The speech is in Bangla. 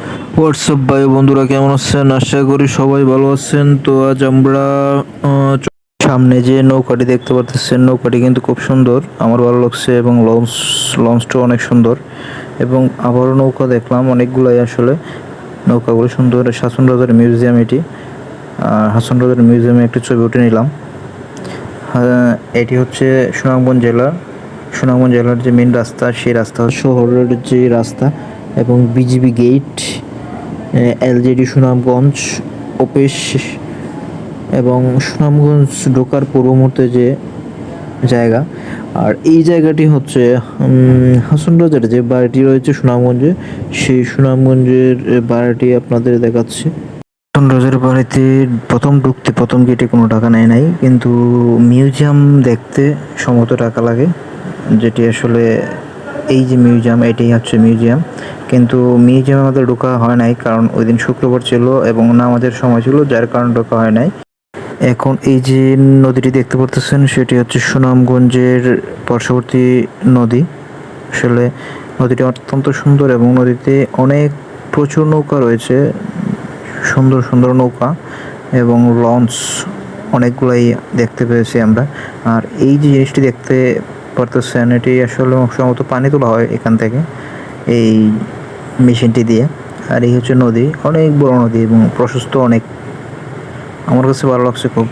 হোয়াটসঅ্যাপ ভাই বন্ধুরা, কেমন আছেন? আশা করি সবাই ভালো আছেন। তো আজ আমরা সামনে যে নৌকাটি দেখতে পাচ্ছেন, নৌকাটি কিন্তু খুব সুন্দর, আমার ভালো লাগছে। এবং লঞ্চটাও অনেক সুন্দর। এবং আবারও নৌকা দেখলাম অনেকগুলাই, আসলে নৌকাগুলো সুন্দর। হাসন রাজার মিউজিয়াম এটি। হাসন রাজার মিউজিয়ামে একটি ছবি উঠে নিলাম। এটি হচ্ছে সুনামগঞ্জ জেলার যে মেন রাস্তা, সেই রাস্তা শহরের যে রাস্তা, এবং BGB gate, LJD Sunamganj office, এবং সুনামগঞ্জ ঢোকার পূর্ব মুহূর্তে যে জায়গা। আর এই জায়গাটি হচ্ছে হাসন রাজার যে বাড়িটি রয়েছে সুনামগঞ্জে, সেই সুনামগঞ্জের বাড়িটি আপনাদের দেখাচ্ছি। হাসন রাজার বাড়িতে প্রথম গেটে কোনো টাকা নেয় নাই, কিন্তু মিউজিয়াম দেখতে সম্ভবত টাকা লাগে, যেটি আসলে এই যে মিউজিয়াম, এটাই হচ্ছে মিউজিয়াম। কিন্তু মিউজিয়ামে আমাদের ঢোকা হয় নাই, কারণ ওই দিন শুক্রবার ছিল এবং নামাজের সময় ছিল, যার কারণে ঢোকা হয় নাই। এখন এই যে নদীটি দেখতে পাচ্ছেন, সেটি হচ্ছে সুনামগঞ্জের পার্শ্ববর্তী নদী। আসলে নদীটি অত্যন্ত সুন্দর, এবং নদীতে প্রচুর নৌকা রয়েছে, সুন্দর সুন্দর নৌকা এবং লঞ্চ অনেকগুলাই দেখতে পেয়েছি আমরা। আর এই যে জিনিসটি দেখতে পারতেছেন, এটি আসলে সম্ভবত পানি তোলা হয় এখান থেকে, এই মেশিনটি দিয়ে। আর এই হচ্ছে নদী, অনেক বড় নদী এবং প্রশস্ত অনেক। আমার কাছে ভালো লাগছে খুব।